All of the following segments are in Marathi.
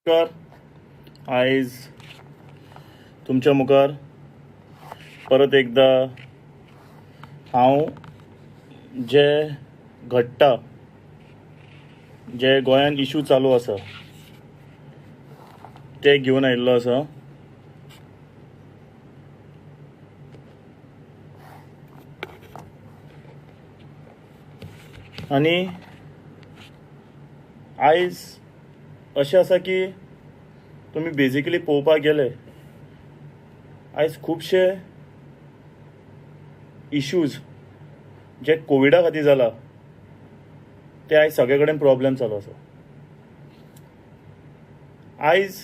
नमस्कार. आयज तुमच्या मुखार परत एकदा हांव जे घडटा, जे गोंयान इशू चालू आसा ते घेवन आयिल्लो आसा. आनी आयज अशें आसा की तुमी बेजिकली पळोवपाक गेले आयज खुबशे इश्यूज जे कोविडा खातीर जाला ते आयज सगळे कडेन प्रॉब्लेम चालू आसा. आयज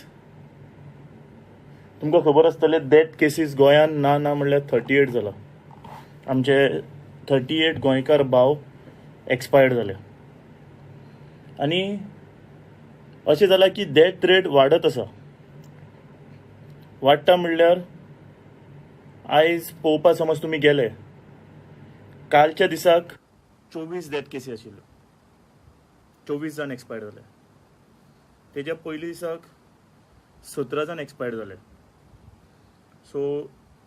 तुमकां खबर आसतले डेथ केसीस गोंयान ना म्हणल्यार 38 जाला. आमचे 38 गोंयकार भाव एक्सपायर्ड जाले. आनी अशें जाला की डेथ रेट वाडत आसा. वाडटा म्हणल्यार आयज पळोवपाक समज तुमी गेले, कालच्या दिसाक 24 डेथ केसी आशिल्ल्यो, 24 जाण एक्सपायर्ड जाले. तेज्या पयल्या दिसाक 17 जाण एक्सपायर्ड जाले. सो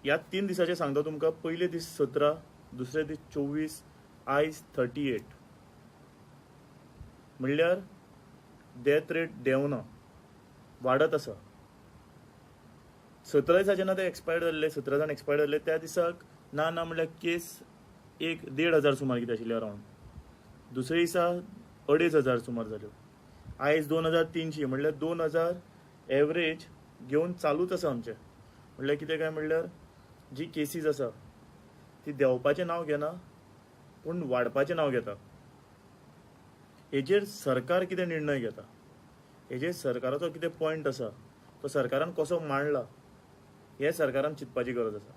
ह्या 3 दिसाचे सांगता तुमकां. पयले दीस 17, दुसरे दीस 24, आयज 38. म्हणल्यार डेथ रेट देंवना, वाडत आसा. 17 दिसा जेन्ना ते एक्सपायर्ड जाल्ले, 17 जाण एक्सपायर्ड जाल्ले, त्या दिसाक ना म्हणल्यार केस 1,500 सुमार कितें आशिल्ले अरावंड. दुसऱ्या दिसा 2,500 सुमार जाल्यो. आयज 2,300 म्हणल्यार 2,000 एवरेज घेवन चालूच आसा आमचे. म्हणल्यार कितें काय म्हणल्यार जी केसीस आसा ती देंवपाचें नांव घेना, पूण वाडपाचें नांव घेता. हेजेर सरकार कितें निर्णय घेता, हेजेर सरकाराचो कितें पॉयंट आसा, तो सरकारान कसो मांडला, हे सरकारान चिंतपाची गरज आसा.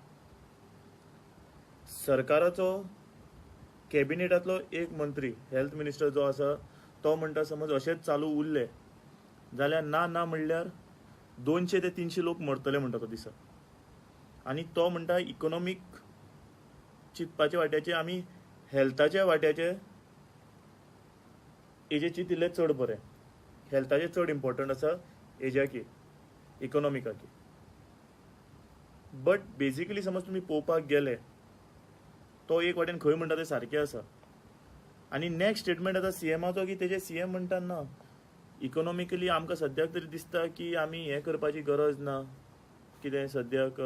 सरकाराचो कॅबिनेटांतलो एक मंत्री, हेल्थ मिनिस्टर जो आसा, तो म्हणटा समज अशेंच चालू उरले जाल्यार ना म्हणल्यार 200 ते 300 लोक मरतले म्हणटा तो दिसा. आनी तो म्हणटा इकॉनॉमीक चिंतपाचे वाट्याचे आमी हेल्थाच्या वाट्याचे हेजे चिंतिल्ले चड बरें. हेल्थाचें चड इम्पॉर्टंट आसा हेज्याकी, इकॉनॉमिकाकी. बट बेजिकली समज तुमी पळोवपाक गेले, तो एक वाटेन खंय म्हणटा तें सारकें आसा. आनी नेक्स्ट स्टेटमेंट आतां सीएमाचो की तेजे सीएम म्हणटा ना, इकॉनॉमिकली आमकां सद्याक तरी दिसता की आमी हें करपाची गरज ना. कितें सद्याक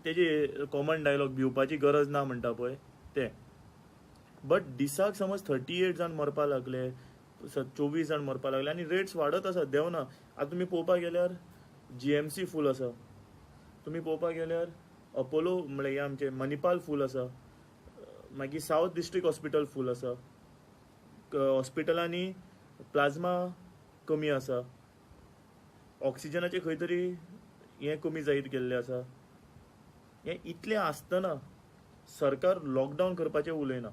तेजी कॉमन डायलॉग भिवपाची गरज ना म्हणटा पळय तें. बट दिसाक समज 38 जाण मरपा लागले, 24 जाण मरपा लागले, आनी रेट्स वाडत आसा, देंवना. आतां तुमी पळोवपाक गेल्यार GMC फूल आसा. तुमी पळोवपाक गेल्यार अपोलो म्हणल्यार हे आमचे मणिपाल फूल आसा. मागीर सावथ डिस्ट्रिक्ट हॉस्पिटल फूल आसा. हॉस्पिटलांनी प्लाझ्मा कमी आसा. ऑक्सिजनाचे खंय तरी हें कमी जायत गेल्लें आसा. हें इतलें आसतना सरकार लॉकडावन करपाचें उलयना.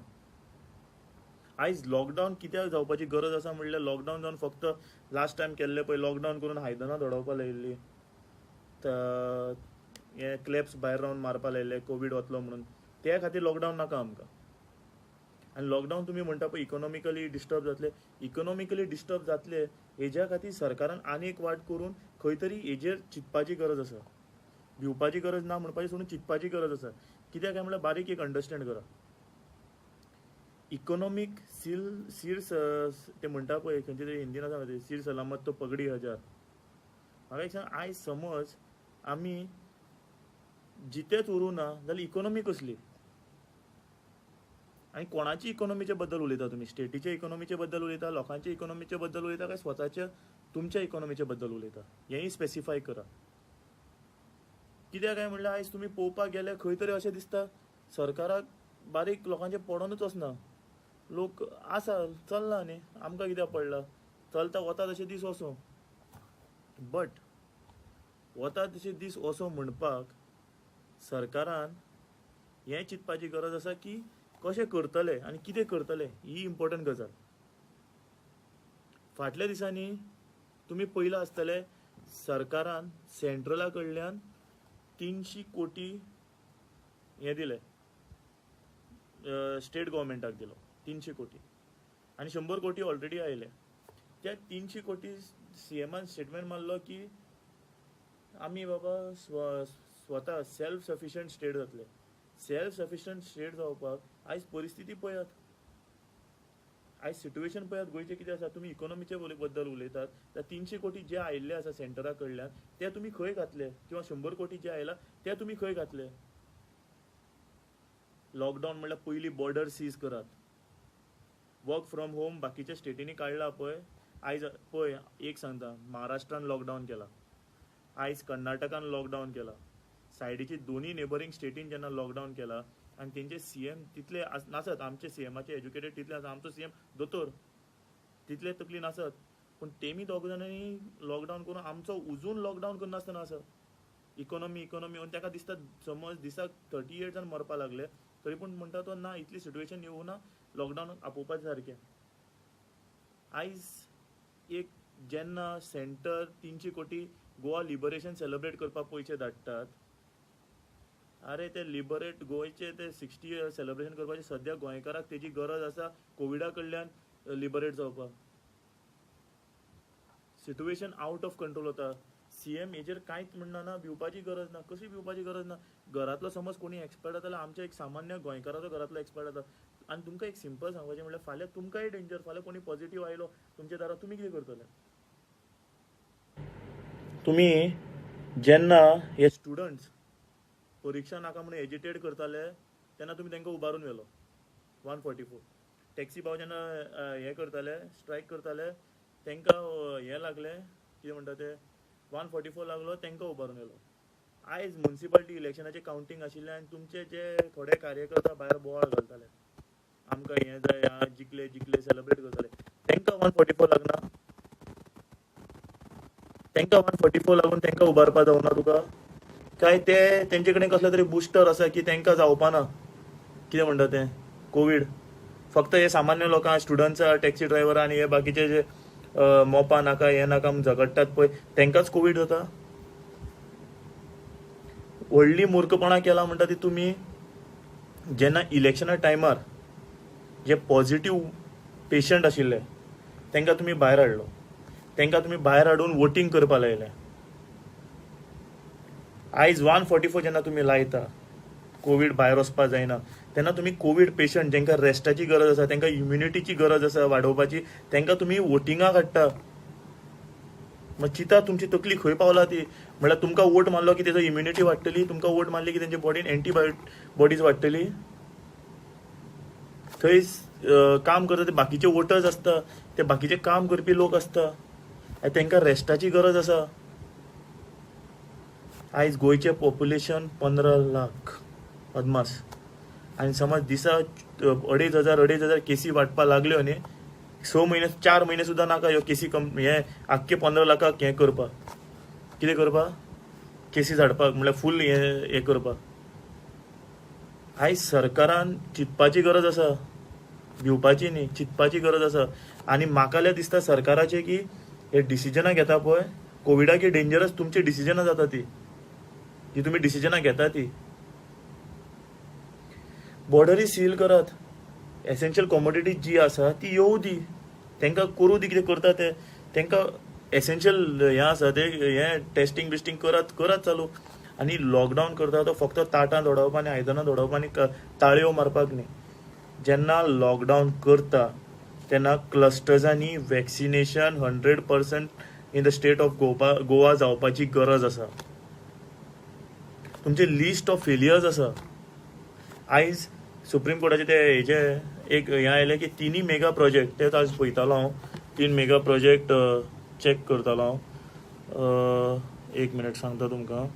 आयज लॉकडावन कित्याक जावपाची गरज आसा म्हणल्यार लॉकडावन जावन फक्त लास्ट टायम केल्ले पळय, लॉकडावन करून आयदनां दडोवपा लायिल्लीं, हे क्लॅप्स भायर रावन मारपा लायिल्ले, कोवीड वतलो म्हणून, त्या खातीर लॉकडावन नाका आमकां. आनी लॉकडावन तुमी म्हणटा पळय इकॉनॉमिकली डिस्टर्ब जातले, इकॉनॉमिकली डिस्टर्ब जातले हेज्या खातीर सरकारान आनी एक वाट करून खंय तरी हेजेर चिंतपाची गरज आसा. भिवपाची गरज ना म्हणपाची सोडून चिंतपाची गरज आसा. कित्याक काय म्हणल्यार बारीक एक अंडरस्टँड करा. इकॉनॉमीक सीर ते म्हणटा पळय खंयचे तरी हिंदीन आसा ते, सीर सलामत तो पगडी हजार. म्हाका एक सांग, आयज समज आमी जितेच उरूं ना जाल्यार इकॉनॉमी कसली? आनी कोणाची इकॉनॉमीचे बद्दल उलयता तुमी? स्टेटीच्या इकॉनॉमीचे बद्दल उलयता, लोकांच्या इकॉनॉमीचे बद्दल उलयता, काय स्वताच्या तुमच्या इकॉनॉमीचे बद्दल उलयता? हेंय स्पेसिफाय करा. कित्याक काय म्हणल्यार आयज तुमी पळोवपाक गेले खंय तरी अशें दिसता सरकाराक बारीक लोकांचे पडोनूच वचना. लोक आसा चल्ला न्ही, आमकां कित्याक पडला, चलता वता तशे दीस वचूं. बट वता तशे दीस वचों म्हणपाक सरकारान हें चिंतपाची गरज आसा की कशें करतले आनी कितें करतले, ही इम्पॉर्टंट गजाल. फाटल्या दिसांनी तुमी पयलां आसतलें सरकारान सेंट्रला कडल्यान 300 कोटी हें दिलें, स्टेट गव्हर्मेंटाक दिलो 300 कोटी, आनी 100 कोटी ऑलरेडी आयले. त्या 300 कोटी सीएमान स्टेटमेंट मारलो की आमी बाबा स्वता सेल्फ सफिशियंट स्टेट जातले. सेल्फ सफिशियंट स्टेट जावपाक आयज परिस्थिती पळयात, आयज सिच्युएशन पळयात गोंयचे कितें आसा. तुमी इकॉनॉमीचे बद्दल उलयतात, त्या 300 कोटी जे आयिल्ले आसा सेंटरा कडल्यान ते तुमी खंय घातले, किंवा 100 कोटी जे आयला ते तुमी खंय घातले. लॉकडाऊन म्हणल्यार पयलीं बॉर्डर सीज करात. वर्क फ्रॉम होम बाकीच्या स्टेटींनी काढला पळय. आयज पळय एक सांगता, महाराष्ट्रान लॉकडाऊन केला, आयज कर्नाटकान लॉकडाऊन केला, सायडीची दोन्ही नेबरिंग स्टेटीन जेन्ना लॉकडाऊन केला आणि तेंचे सीएम तितले नासत. आमचे सीएमाचे एज्युकेटेड तितले आसा, आमचो सीएम दोतोर तितले तकली नासत. पूण तेमी दोग जाणांनी लॉकडाऊन करून आमचो उजून लॉकडाऊन करनासतना आसा. इकॉनॉमी इकॉनॉमी आणि ताका दिसता समज दिसाक 38 जाण मरपा लागले तरी पूण म्हणटा तो ना इतली सिच्युएशन येवं ना, लॉकडाऊन आपोवपाचें सारकें. आयज एक जेन्ना सेंटर 300 कोटी गोवा लिबरेशन सेलिब्रेट करपाक पयशे धाडटात, अरे ते लिबरेट गोंयचे ते 60 इयर्स सेलिब्रेशन करपाचे सद्या गोंयकाराक तेजी गरज आसा कोविडा कडल्यान लिबरेट जावपाक. सिच्युएशन आउट ऑफ कंट्रोल वता. सीएम हेजेर कांयच म्हणना ना, भिवपाची गरज ना. कशी भिवपाची गरज ना. घरातलो समज कोणी एक्सपायर्ड जाता जाल्यार आमच्या एक सामान्य गोंयकाराचो घरातलो एक्सपायर्ड जाता. आणि तुमकां एक सिंपल सांगपाचें म्हणल्यार फाल्यां तुमकांय डेंजर, फाल्यां कोणी पॉझिटिव्ह आयलो तुमच्या दारात तुमी कितें करतले. तुम्ही जेन्ना हे स्टुडंट्स परीक्षा नाका म्हणून एजिटेट करताले तेन्ना तुमी तांकां उबारून व्हेलो. 144 टॅक्सी भाव जेन्ना हे करताले, स्ट्रायक करताले, तांकां हे लागले कितें म्हणटा ते 144 लागलो, तांकां उबारून व्हेलो. आयज म्युनिसिपालिटी इलेक्शनाचें कावंटींग आशिल्लें आनी तुमचे जे थोडे कार्यकर्ता भायर बोवाळ घालताले, आमकां हें जाय, जिकले जिकले सेलिब्रेट करताले, तांकां 144 लागना. तांकां 144 लागून तांकां उबारपा जावना तुका काय. ते तेंचे कडेन कसलो तरी बुस्टर आसा की तांकां जावपाना कितें म्हणटा तें कोवीड. फक्त हे सामान्य लोकां, स्टुडंट्स, टॅक्सी ड्रायव्हर आनी हे बाकीचे जे मोपा नाका हे नाका झगडटात पळय तांकांच कोवीड जाता. व्हडली मूर्खपणां केला म्हणटा ती तुमी. जेन्ना इलेक्शना टायमार जे पॉझिटिव्ह पेशंट आशिल्ले तांकां तुमी भायर हाडलो, तांकां तुमी भायर हाडून वोटींग करपा लायले. आयज 144 जेन्ना तुमी लायता, कोवीड भायर वचपा जायना, तेन्ना तुमी कोवीड पेशंट जेंकां रेस्टाची गरज आसा, तांकां इम्युनिटीची गरज आसा वाडोवपाची, तांकां तुमी वोटिंगाक हाडटा. मग चिता तुमची तकली खंय पावला ती. म्हणल्यार तुमकां वोट मारलो की तेजो इम्युनिटी वाडटली, तुमकां वोट मारली की तेंच्या बॉडीन एंटीबॉडीज वाडटली. थंय काम करता ते बाकीचे वोटर्स आसता, ते बाकीचे काम करपी लोक आसता, तांकां रेस्टाची गरज आसा. आयज गोंयचें पॉप्युलेशन 15 लाख अदमास, आनी समज दिसा 2,500 केसी वाडपा लागल्यो न्ही, 6 म्हयने 4 म्हयने सुद्दां नाका ह्यो केसी हे आख्खे 15 लाखाक हें करपाक. कितें करपाक? केसीस हाडपाक, म्हणल्यार फूल हें करपाक. आयज सरकारान चिंतपाची गरज आसा, भिवपाची न्ही, चिंतपाची गरज आसा. आनी म्हाका जाल्यार दिसता सरकाराचे की हे डिसिजनां घेता पळय कोविडाची डेंजरस तुमची डिसिजनां जाता ती जी तुमी डिसिजनां घेता ती. बॉर्डरी सील करात, एसेन्शियल कॉमोडिटी जी आसा ती येवं दी, तांकां करूं दी कितें करता ते. तांकां एसेन्शियल हें आसा ते हें टेस्टिंग बिस्टिंग करात चालू. आनी लॉकडावन करता तो फक्त ताटां दडोवप आनी आयदनां दडोवप आनी ताळयो मारपाक न्ही. जेन्ना लॉकडावन करता तेन्ना क्लस्टर्सांनी vaccination 100% in the state of Goa जावपाची गरज आसा. तुमचे लिस्ट ऑफ फेलियर्स आसा. आयज सुप्रीम कोर्टाचे ते हेजे एक हें आयलें की 3 मेगा प्रोजेक्ट, ते आज पळयतालो हांव, 3 मेगा प्रोजेक्ट चॅक करतालो हांव. 1 मिनट सांगता तुमकां.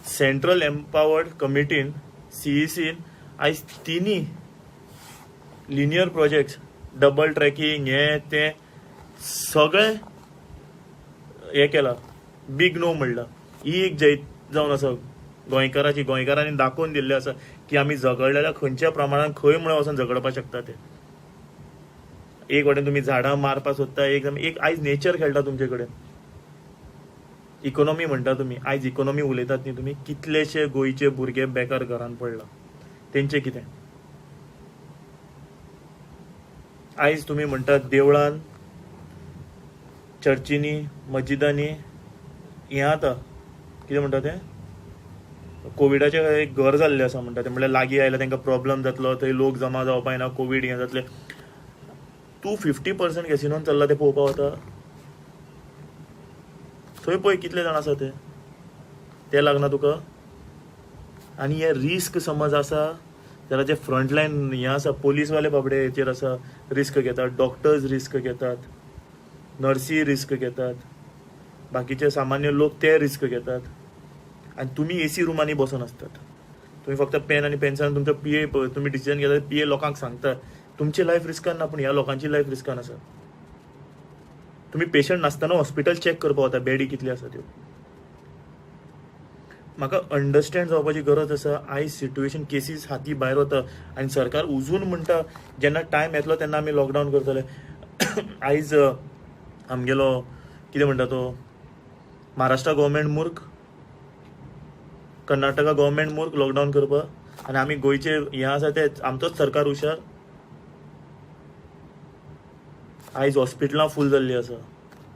सेंट्रल एम्पावर्ड कमिटीन CECन आयज 3 लिनियर प्रोजेक्ट्स, डबल ट्रॅकिंग हें तें सगळें हें केलां, बिग नो म्हणला. ही एक जैत जावन आसा गोंयकाराची. गोंयकारांनी दाखोवन दिल्लें आसा की आमी झगडलेल्या खंयच्या प्रमाणान खंय म्हणून वचून झगडपाक शकता ते. एक वाटेन तुमी झाडां मारपाक सोदता, एक आयज नेचर खेळटा तुमचे कडेन. इकॉनॉमी म्हणटा तुमी, आयज इकॉनॉमी उलयतात न्ही तुमी, कितलेशे गोंयचे भुरगे बेकार घरान पडला, तेंचे कितें. आयज तुम्ही म्हणटात देवळान, चर्चींनी, मस्जिदांनी हें जाता, कितें म्हणटा तें, कोविडाचें एक घर जाल्लें आसा म्हणटा तें, म्हणल्यार लागीं आयला तांकां प्रॉब्लम जातलो, थंय लोक जमा जावपाक येना, कोवीड हें जातलें. तूं 50% कॅसिनोन चल्ला तें पळोवपाक वता. थंय पळय कितले जाण आसा ते लागना तुका. आनी हे रिस्क समज आसा जाल्यार जे फ्रंटलायन हें आसा, पोलीसवाले बाबडे हेचेर आसा, रिस्क घेतात, डॉक्टर्स रिस्क घेतात, नर्सी रिस्क घेतात, बाकीचे सामान्य लोक ते रिस्क घेतात. आनी तुमी एसी रुमांनी बसून आसतात. तुम्ही फक्त पेन आनी पेन्सिलान तुमचो पीए तुम्ही डिसिजन घेतात, पीए लोकांक सांगता. तुमची लायफ रिस्कान ना, पूण ह्या लोकांची लायफ रिस्कान आसा. तुम्ही पेशंट नासतना हॉस्पिटल चॅक करपाक वता, बेडी कितली आसा त्यो. म्हाका अंडरस्टँड जावपाची गरज आसा. आयज सिट्युएशन केसीस हाती भायर वता आनी सरकार उजून म्हणटा जेन्ना टायम येतलो तेन्ना आमी लॉकडावन करतले. आयज आमगेलो कितें म्हणटा तो, महाराष्ट्र गव्हर्मेंट मूर्ख, कर्नाटका गव्हर्मेंट मूर्ख लॉकडावन करपाक, आनी आमी गोंयचे हें आसा ते आमचोच सरकार हुशार. आयज हॉस्पिटलां फूल जाल्लीं आसा,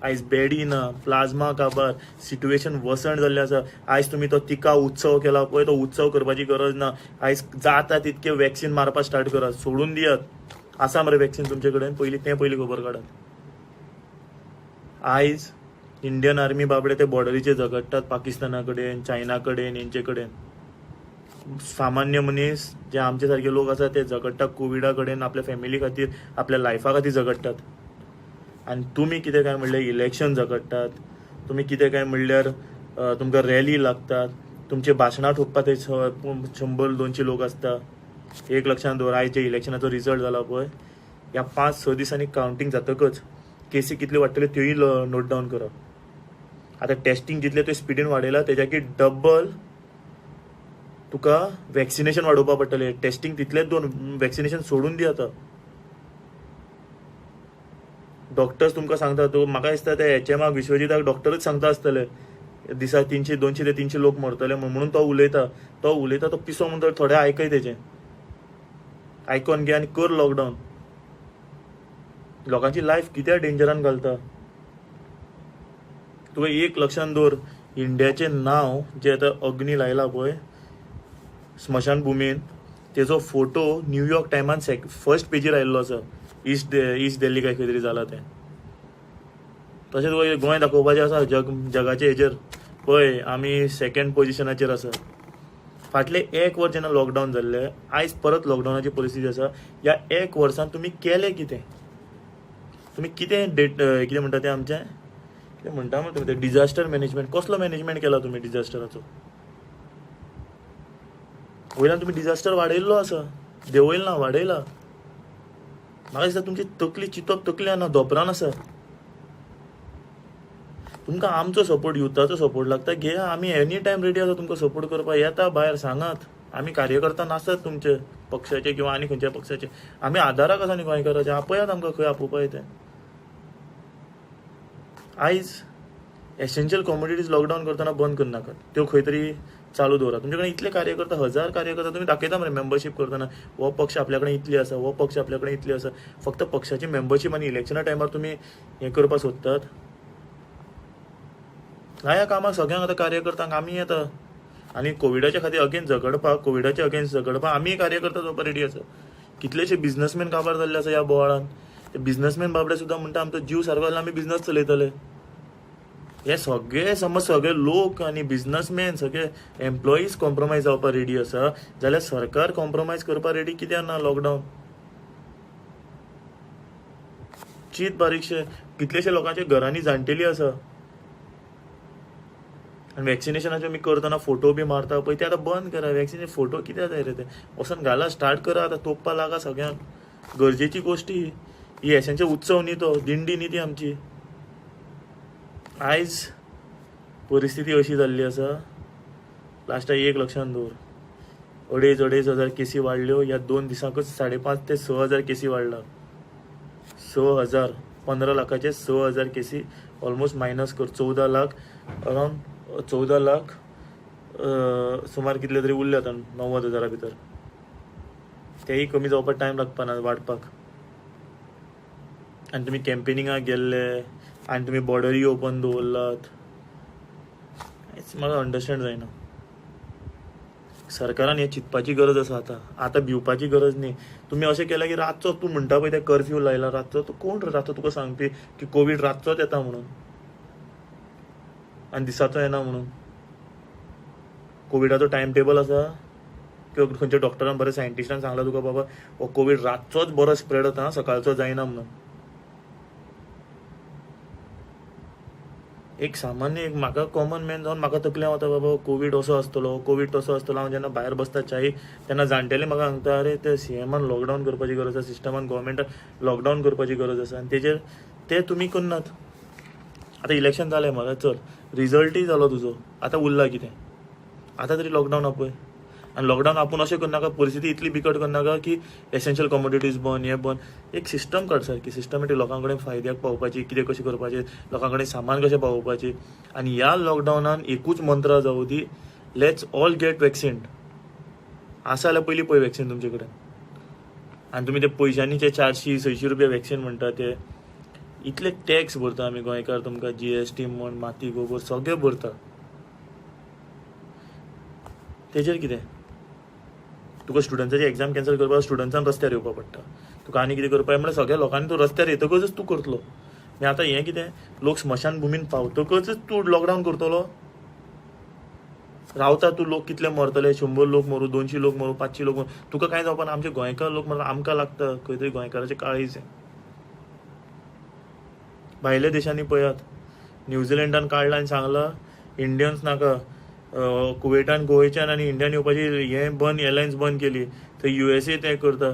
आयज बेडी ना, प्लाझ्मा काबार, सिट्युएशन वसण जाल्लें आसा. आयज तुमी तो तिका उत्सव केला पळय, तो उत्सव करपाची गरज ना. आयज जाता तितके वॅक्सिन मारपाक स्टार्ट करात, सोडून दियात. आसा मरे वॅक्सिन तुमचे कडेन, पयलीं खबर काडात. आयज इंडियन आर्मी बाबडे ते बॉर्डरीचेर झगडटात, पाकिस्ताना कडेन, चायना कडेन, हेंचे कडेन. सामान्य मनीस जे आमचे सारखे लोक आसा ते झगडटात कोविडा कडेन, आपल्या फॅमिली खातीर, आपल्या लायफा खातीर झगडटात. आनी तुमी कितें काय म्हणल्यार इलेक्शन झगडटात. तुमी कितें काय म्हणल्यार तुमकां रॅली लागतात, तुमचे भाशणां ठोकपाक थंय 100-200 लोक आसता. एक लक्षांत दवर, आयज जे इलेक्शनाचो रिजल्ट जाला पळय, ह्या 5-6 दिसांनी कावंटींग जातकच केसी कितले वाडटले त्योय नोट डावन करप. आतां टेस्टिंग जितले तुवें स्पिडीन वाडयला तेज्याकी डबल तुका वॅक्सिनेशन वाडोवपाक पडटलें. टेस्टिंग तितलेच दोन, वॅक्सिनेशन सोडून दी. आतां डॉक्टर्स तुमकां सांगता, तो म्हाका दिसता ते HMाक विश्वजिताक डॉक्टरच सांगता आसतले दिसा 200 ते 300 लोक मरतले म्हणून तो उलयता तो पिसो म्हणून थोडे आयकय तेजें, आयकोन घे आनी कर लॉकडावन. लोकांची लायफ कित्याक डेंजरान घालता. तुवें एक लक्षांत दवर, इंडियाचें नांव जें आतां अग्नी लायला पळय स्मशान भुमीन, तेजो फोटो न्यूयॉर्क टायमान फर्स्ट पेजीर आयिल्लो आसा. ईस्ट दिल्ली काय खंय तरी जाला तें. तशेंच गोंय दाखोवपाचें आसा जगाचे हेजेर, पळय आमी 2nd पोजिशनाचेर आसा. फाटले 1 वर्स जेन्ना लॉकडावन जाल्लें, आयज परत लॉकडावनाची परिस्थिती आसा. ह्या 1 वर्सान तुमी केलें कितें? तुमी कितें म्हणटा तें आमचें कितें म्हणटा मरे तुमी, डिझास्टर मॅनेजमेंट, कसलो मॅनेजमेंट केला तुमी डिझास्टराचो? वयल्यान तुमी डिझास्टर वाडयल्लो आसा, देंवयला ना, वाडयला. म्हाका दिसता तुमची तकली चिंतप तकली ना, धोपरान आसा. तुमकां आमचो सपोर्ट, युथाचो सपोर्ट लागता, घे. आमी एनी टायम रेडी आसा तुमकां सपोर्ट करपाक. येता भायर, सांगात. आमी कार्यकर्ता नासतात तुमचे पक्षाचे किंवा आनी खंयच्या पक्षाचे. आमी आदाराक आसा न्ही गोंयकाराचे, आपयात आमकां खंय आपोवपाक तें. आयज एसेन्शियल कॉमोडिटीज लॉकडावन करतना बंद करनाकात, त्यो खंय तरी चालू दवरा. तुमचे कडेन इतले कार्यकर्ता, 1000 कार्यकर्ता तुमी दाखयता मरे मेंबरशीप करतना, हो पक्ष आपल्या कडेन इतली आसा, हो पक्ष आपल्या कडेन इतली आसा. फक्त पक्षाची मेंबरशीप आनी इलेक्शना टायमार तुमी हें करपाक सोदतात. ह्या कामाक सगळ्यांक आतां कार्यकर्त्यांक आमी येता. आनी कोविडाच्या खातीर अगेन्स्ट झगडपाक आमी कार्यकर्ता जावपाक रेडी आसा. कितलेशे बिझनसमॅन काबार जाल्ले आसा ह्या बोवाळान. ते बिझनसमॅन बाबडे सुद्दां म्हणटा आमचो जीव सारको जाल्यार आमी बिझनस चलयतले. हे सगळे लोक आनी बिझनसमॅन, सगळे एम्प्लॉईज कॉम्प्रोमायज जावपाक रेडी आसा, जाल्यार सरकार कॉम्प्रोमायज करपाक रेडी कित्याक ना? लॉकडावन चीत बारीकशे, कितलेशे लोकांच्या घरांनी जाणटेली आसा. आनी वॅक्सिनेशनाचे आमी करतना फोटो बी मारता पळय, ते आतां बंद करा. वॅक्सिनेशन फोटो कित्याक जाय रे ते? वचून घाला, स्टार्ट करा. आतां तोपपाक लागा सगळ्यांक. गरजेची गोश्ट ही एशांचे उत्सव न्ही, तो दिंडी न्ही ती आमची. आयज परिस्थिती अशी जाल्ली आसा, लास्टाक एक लक्षांत दवर, 2,500 केसी वाडल्यो. ह्या 2 दिसांकच 5,500 ते 6,000 केसी वाडला. 6,000, 15 लाखाचे 6,000 केसी, ऑलमोस्ट मायनस कर 14 लाख, अरावंड 14 लाख सुमार कितले तरी उरले आतां 90,000 भितर. तेही कमी जावपाक टायम लागपाना वाडपाक. आनी तुमी कॅम्पेनिंगाक गेल्ले आनी तुमी बॉर्डरी ओपन दवरलात. म्हाका अंडरस्टँड जायना. सरकारान हें चिंतपाची गरज आसा. आतां भिवपाची गरज न्ही. तुमी अशें केलां की रातचो तूं म्हणटा पळय ते कर्फ्यू लायला रातचो, तो कोण रातचो तुका सांगपी की कोवीड रातचोच येता म्हणून आनी दिसाचो येना म्हणून? कोविडाचो टायम टेबल आसा किंवा खंयच्या डॉक्टरान बरें सायंटिस्टान सांगलां तुका बाबा हो कोवीड रातचोच बरो स्प्रेड जाता, सकाळचो जायना म्हणून? एक सामान्य एक म्हाका कॉमन मॅन जावन म्हाका तकलें वता बाबा कोवीड असो आसतलो, कोवीड तसो आसतलो. हांव जेन्ना भायर बसता च्यायेक तेन्ना जाणटेले म्हाका सांगता अरे ते सीएमान लॉकडावन करपाची गरज आसा, सिस्टमान गव्हर्मेंटान लॉकडावन करपाची गरज आसा आनी तेजेर ते तुमी करनात. आतां इलेक्शन जालें म्हाका, चल रिजल्टूय जालो तुजो, आतां उरला कितें? आतां तरी लॉकडावन आपय. आनी लॉकडावन आपूण अशें करनाका, परिस्थिती इतली बिकट करनाका की एसेन्शियल कमोडिटीज बंद, हें बंद. एक सिस्टम काड सारकी, सिस्टमॅटीक लोकां कडेन फायद्याक पावपाची, कितें कशें करपाचें, लोकां कडेन सामान कशें पावोवपाचें. आनी ह्या लॉकडावनान एकूच मंत्र जावं दी, लेट्स ऑल गेट वॅक्सिन. आसा जाल्यार पयलीं पळय वॅक्सिन तुमचे कडेन. आनी तुमी ते पयशांनी ते 400-600 रुपया वॅक्सिन म्हणटा ते इतले टॅक्स भरता आमी गोंयकार, तुमकां GST म्हण, माती गोबर सगळें भरता. तेजेर कितें? तुका स्टुडंट्साची एक्झाम कॅन्सल करपाक स्टुडंट्सान रस्त्यार येवपाक पडटा. तुका आनी कितें करपाक म्हळ्यार सगळ्या लोकांनी तूं रस्त्यार येतकच तूं करतलो. आनी आतां हें कितें, लोक स्मशान भुमीन पावतकच तूं लॉकडावन करतलो? रावता तूं, लोक कितले मरतले, 100 लोक मरू, 200 लोक मरू, 500 लोक मरू, तुका कांय जावपा ना. आमचे गोंयकार लोक म्हणून आमकां लागता खंय तरी गोंयकाराचें काळीज. भायल्या देशांनी पळयात, न्यूझिलंडान काडला आनी सांगलां इंडियन्स नाका, कुवेटान गोंयच्यान आनी इंडियान येवपाची हें बंद, एअरलायन्स बंद केली. थंय USA तें करता.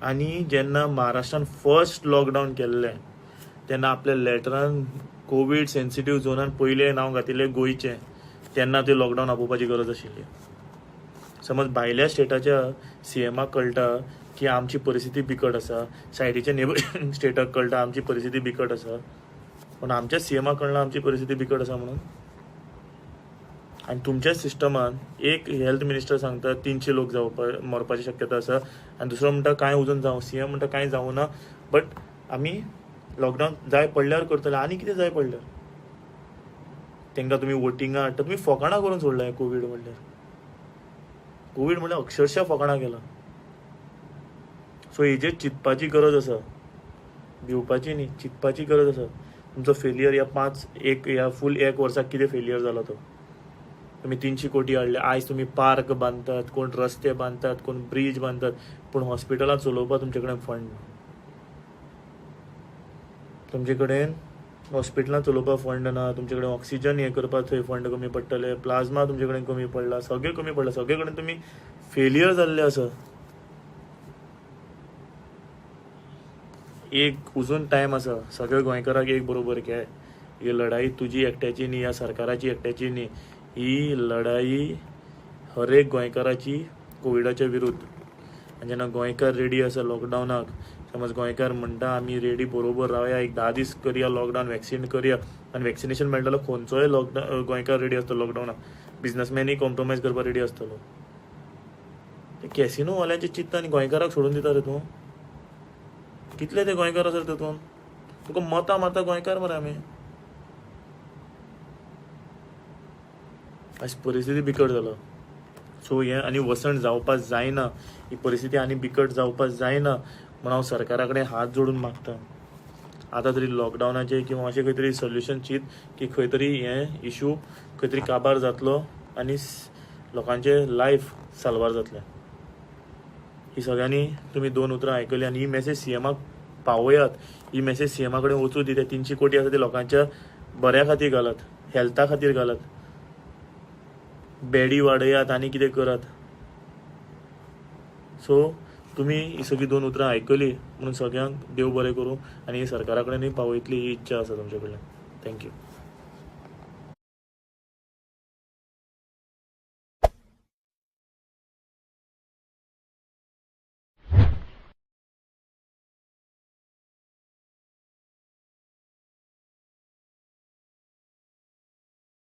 आनी जेन्ना महाराष्ट्रान फर्स्ट लॉकडावन केल्लें तेन्ना आपल्या लेटरान कोवीड सेन्सिटीव झोनान पयलें नांव घातिल्लें गोंयचें. तेन्ना ते लॉकडावन आपोवपाची गरज आशिल्ली. समज भायल्या स्टेटाच्या CMाक कळटा की आमची परिस्थिती बिकट आसा, सायडीच्या नेबरिंग स्टेटाक कळटा आमची परिस्थिती बिकट आसा, पण आमच्या CMाक कळना आमची परिस्थिती बिकट आसा म्हणून. आनी तुमच्या सिस्टमान एक हेल्थ मिनिस्टर सांगता 300 लोक मरपाची शक्यता आसा आनी दुसरो म्हणटा कांय उजून जावं, CM म्हणटा कांय जावं ना, बट आमी लॉकडावन जाय पडल्यार करतले. आनी कितें जाय पडल्यार? तांकां तुमी वोटिंगां हाडटा, तुमी फकाणां करून सोडलां हें कोवीड म्हणल्यार. कोवीड म्हणल्यार अक्षरशः फकाणां केलां. सो हेजेर चिंतपाची गरज आसा, भिवपाची न्ही, चिंतपाची गरज आसा. तुमचो फेलियर ह्या फूल 1 वर्साक कितें फेलियर जालो तो? तुमी 300 कोटी हाडले. आयज तुमी पार्क बांदतात, कोण रस्ते बांदतात, कोण ब्रीज बांदतात, पूण हॉस्पिटलां चलोवपाक तुमचे कडेन फंड ना. तुमचे कडेन हॉस्पिटलां चलोवपाक फंड ना, तुमचे कडेन ऑक्सिजन हें करपाक थंय फंड कमी पडटले, प्लाझ्मा तुमचे कडेन कमी पडला, सगळें कमी पडला. सगळे कडेन तुमी फेलियर जाल्ले आसा. एक उजून टायम आसा, सगळे गोंयकाराक एक बरोबर घे. ही लढाई तुजी एकट्याची न्ही, ह्या सरकाराची एकट्याची न्ही. ही लढाई हर एक गोंयकाराची कोविडाच्या विरुद्ध. आनी जेन्ना गोंयकार रेडी आसा लॉकडावनाक, समज गोंयकार म्हणटा आमी रेडी बरोबर रावया, एक 10 दीस करया लॉकडावन, वॅक्सिन करया, आनी वॅक्सिनेशन मेळटलो खंयचोय गोंयकार रेडी आसतलो लॉकडावनाक. बिझनसमॅनूय कॉम्प्रोमायज करपाक रेडी आसतलो. ते कॅसिनो वाल्यांचे चिंतता आनी गोंयकाराक सोडून दिता रे तूं? कितले ते गोंयकार आसा तेतून? तुका मतां मारता गोंयकार मरे आमी. अशी परिस्थिती बिकट जाला. सो हें आनी वसण जावपाक जायना. ही परिस्थिती आनी बिकट जावपाक जायना म्हूण हांव सरकारा कडेन हात जोडून मागता. आतां तरी लॉकडावनाचें किंवा अशें खंय तरी सोल्युशन चिंत की खंय तरी हें इशू खंय तरी काबार जातलो आनी लोकांचें लायफ साल्वार जातलें. ही सगळ्यांनी तुमी 2 उतरां आयकली आनी ही मॅसेज CMाक पावयात. ही मॅसेज CMा कडेन वचूं दी. ते 300 कोटी आसा ते लोकांच्या बऱ्या खातीर घालात, हेल्था खातीर घालात. बेडी वाडयात आनी कितें करात. सो तुमी ही सगळी 2 उतरां आयकली म्हणून सगळ्यांक देव बरें करूं आनी सरकारा कडेनूय पावयतली ही इच्छा आसा तुमचे कडल्यान. थँक्यू.